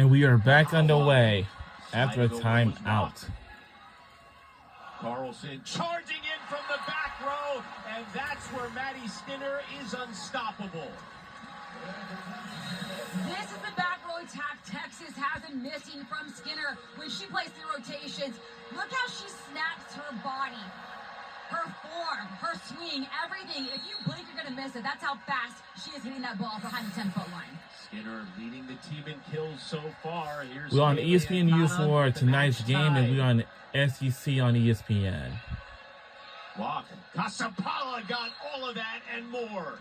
And we are back underway after a timeout. Carlson charging in from the back row, and that's where Maddie Skinner is unstoppable. This is the back row attack Texas has been missing from Skinner when she plays the rotations. Look how she snaps her body, her form, her swing, everything. If you blink, you're going to miss it. That's how fast she is hitting that ball behind the 10-foot line. Skinner leading the team in kills so far. Here's We're on ESPNU for tonight's game, and we're on SEC on ESPN. Walk. Kasapala got all of that and more.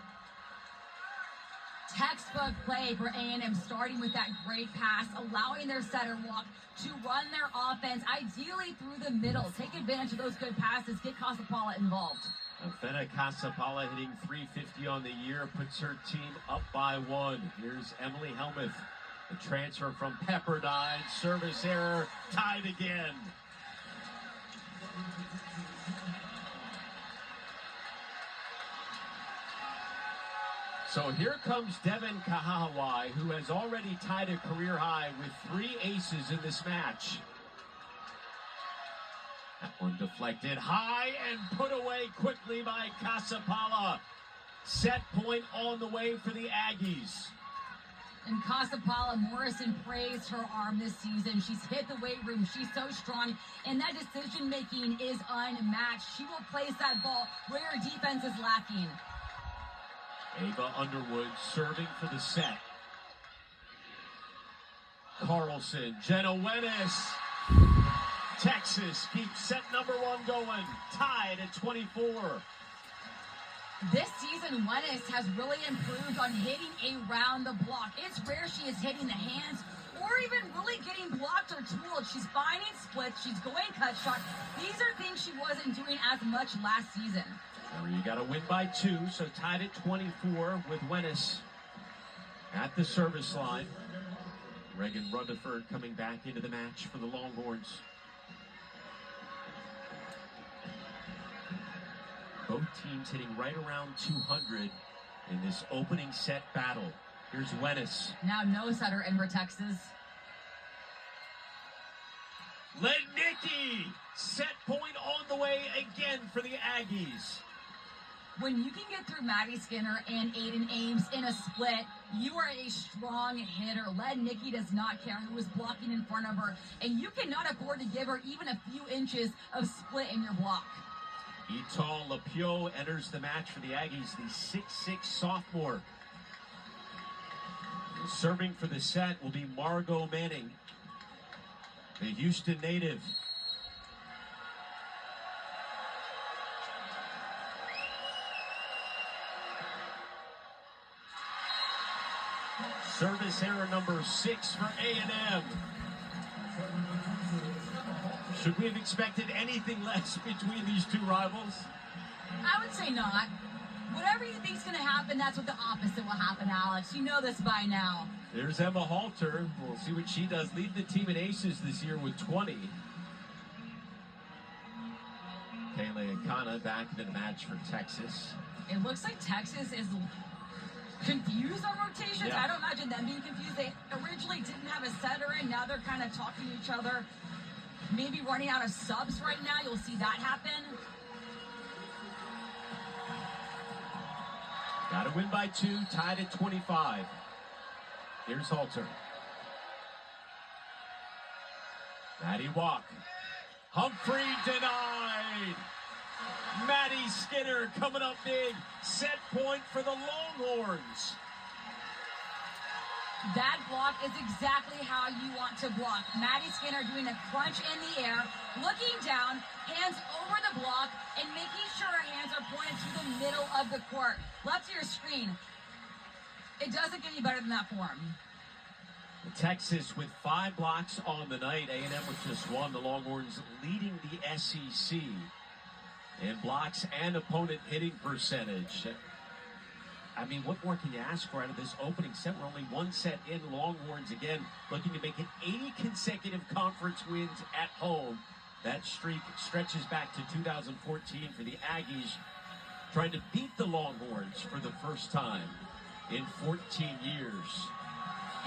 Textbook play for A&M, starting with that great pass, allowing their setter walk to run their offense, ideally through the middle. Take advantage of those good passes, get Kasapala involved. Fena Kasapala hitting .350 on the year, puts her team up by 1. Here's Emily Helmuth, the transfer from Pepperdine, service error, tied again. So here comes Devin Kahahawai, who has already tied a career high with 3 aces in this match. That one deflected high and put away quickly by Kasapala. Set point on the way for the Aggies. And Kasapala, Morrison praised her arm this season. She's hit the weight room. She's so strong. And that decision-making is unmatched. She will place that ball where her defense is lacking. Ava Underwood serving for the set. Carlson, Jenna Wenis. Texas keeps set number 1 going, tied at 24. This season, Wenis has really improved on hitting around the block. It's rare she is hitting the hands or even really getting blocked or tooled. She's finding splits. She's going cut shot. These are things she wasn't doing as much last season. You got to win by 2, so tied at 24 with Wenis at the service line. Reagan Rutherford coming back into the match for the Longhorns. Both teams hitting right around 200 in this opening set battle. Here's Wenis. Now no setter in for Texas. Lednicki, set point on the way again for the Aggies. When you can get through Maddie Skinner and Aiden Ames in a split, you are a strong hitter. Lednicki does not care who is blocking in front of her, and you cannot afford to give her even a few inches of split in your block. Etal Lapio enters the match for the Aggies, the 6'6" sophomore. Serving for the set will be Margot Manning, the Houston native. Service error number 6 for A&M. Should we have expected anything less between these two rivals? I would say not. Whatever you think is going to happen, that's what the opposite will happen, Alex. You know this by now. There's Emma Halter. We'll see what she does. Lead the team in aces this year with 20. Kayla Akana back into the match for Texas. It looks like Texas is confused on rotations. Yeah. I don't imagine them being confused. They originally didn't have a setter in. Now they're kind of talking to each other. Maybe running out of subs right now. You'll see that happen. Got to win by 2, tied at 25. Here's Halter. Maddie Walk. Humphrey denied. Maddie Skinner coming up big. Set point for the Longhorns. That block is exactly how you want to block. Maddie Skinner doing a crunch in the air, looking down, hands over the block, and making sure her hands are pointed to the middle of the court. Left to your screen. It doesn't get any better than that form. Texas with 5 blocks on the night. A&M with just 1. The Longhorns leading the SEC in blocks and opponent hitting percentage. I mean, what more can you ask for out of this opening set? We're only 1 set in. Longhorns again looking to make it 80 consecutive conference wins at home. That streak stretches back to 2014 for the Aggies, trying to beat the Longhorns for the first time in 14 years.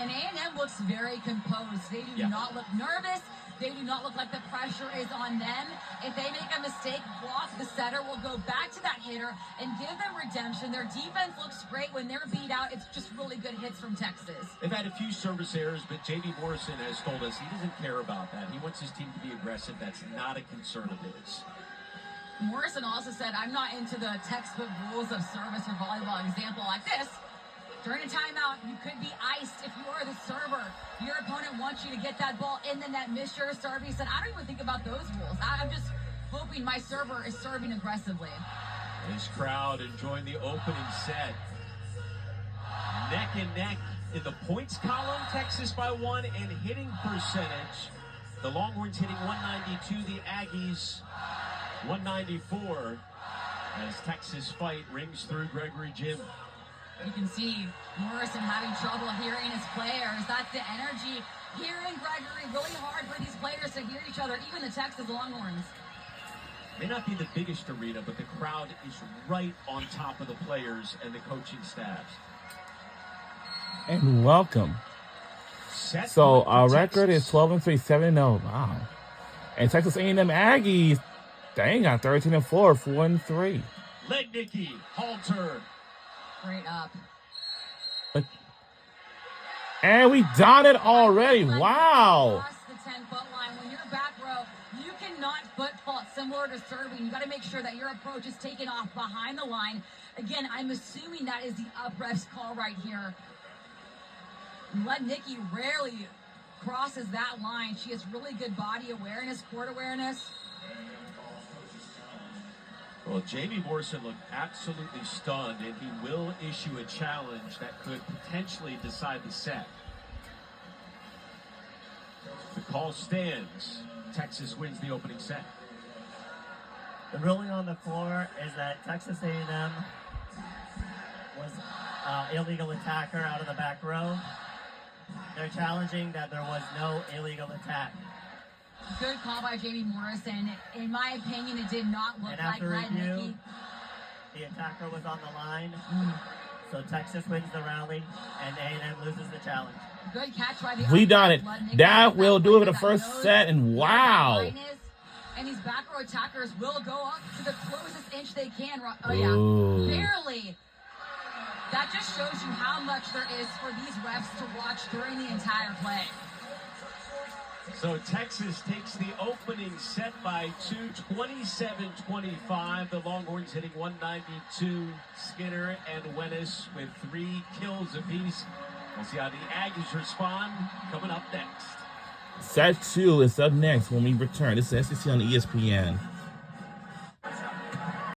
And A&M looks very composed. They do not look nervous. They do not look like the pressure is on them. If they make a mistake, block, the setter will go back to that hitter and give them redemption. Their defense looks great. When they're beat out, it's just really good hits from Texas. They've had a few service errors, but J.B. Morrison has told us he doesn't care about that. He wants his team to be aggressive. That's not a concern of his. Morrison also said, I'm not into the textbook rules of service or volleyball. Example like this. During a timeout, you could be iced if you are the server. Your opponent wants you to get that ball in the net, miss your serve. He said, I don't even think about those rules. I'm just hoping my server is serving aggressively. This crowd enjoying the opening set. Neck and neck in the points column, Texas by 1, and hitting percentage. The Longhorns hitting 192, the Aggies 194. As Texas fight rings through Gregory Gym. You can see Morrison having trouble hearing his players. That's the energy here in Gregory. Really hard for these players to hear each other, even the Texas Longhorns. May not be the biggest arena, but the crowd is right on top of the players and the coaching staffs. And welcome. So our record is 12-3, 7-0. Wow. And Texas A&M Aggies, they got 13-4, 4-3. Lednicki, Halter. Straight up. And we done it already. Wow. Across the 10-foot line. When you're back row, you cannot foot fault similar to serving. You got to make sure that your approach is taken off behind the line. Again, I'm assuming that is the up ref's call right here. Lednicki rarely crosses that line. She has really good body awareness, court awareness. Well, Jamie Morrison looked absolutely stunned, and he will issue a challenge that could potentially decide the set. The call stands. Texas wins the opening set. The ruling on the floor is that Texas A&M was illegal attacker out of the back row. They're challenging that there was no illegal attack. Good call by Jamie Morrison. In my opinion, it did not look like Lednicki. The attacker was on the line, so Texas wins the rally, and A&M loses the challenge. Good catch by the We done it. Lednicki. That will do it for the first set, and wow. And these back row attackers will go up to the closest inch they can. Oh, Ooh. yeah. Barely. That just shows you how much there is for these refs to watch during the entire play. So Texas takes the opening set by 2, 27-25. The Longhorns hitting 192. Skinner and Wennis with 3 kills apiece. We'll see how the Aggies respond coming up next. Set 2 is up next when we return. This is SEC on ESPN.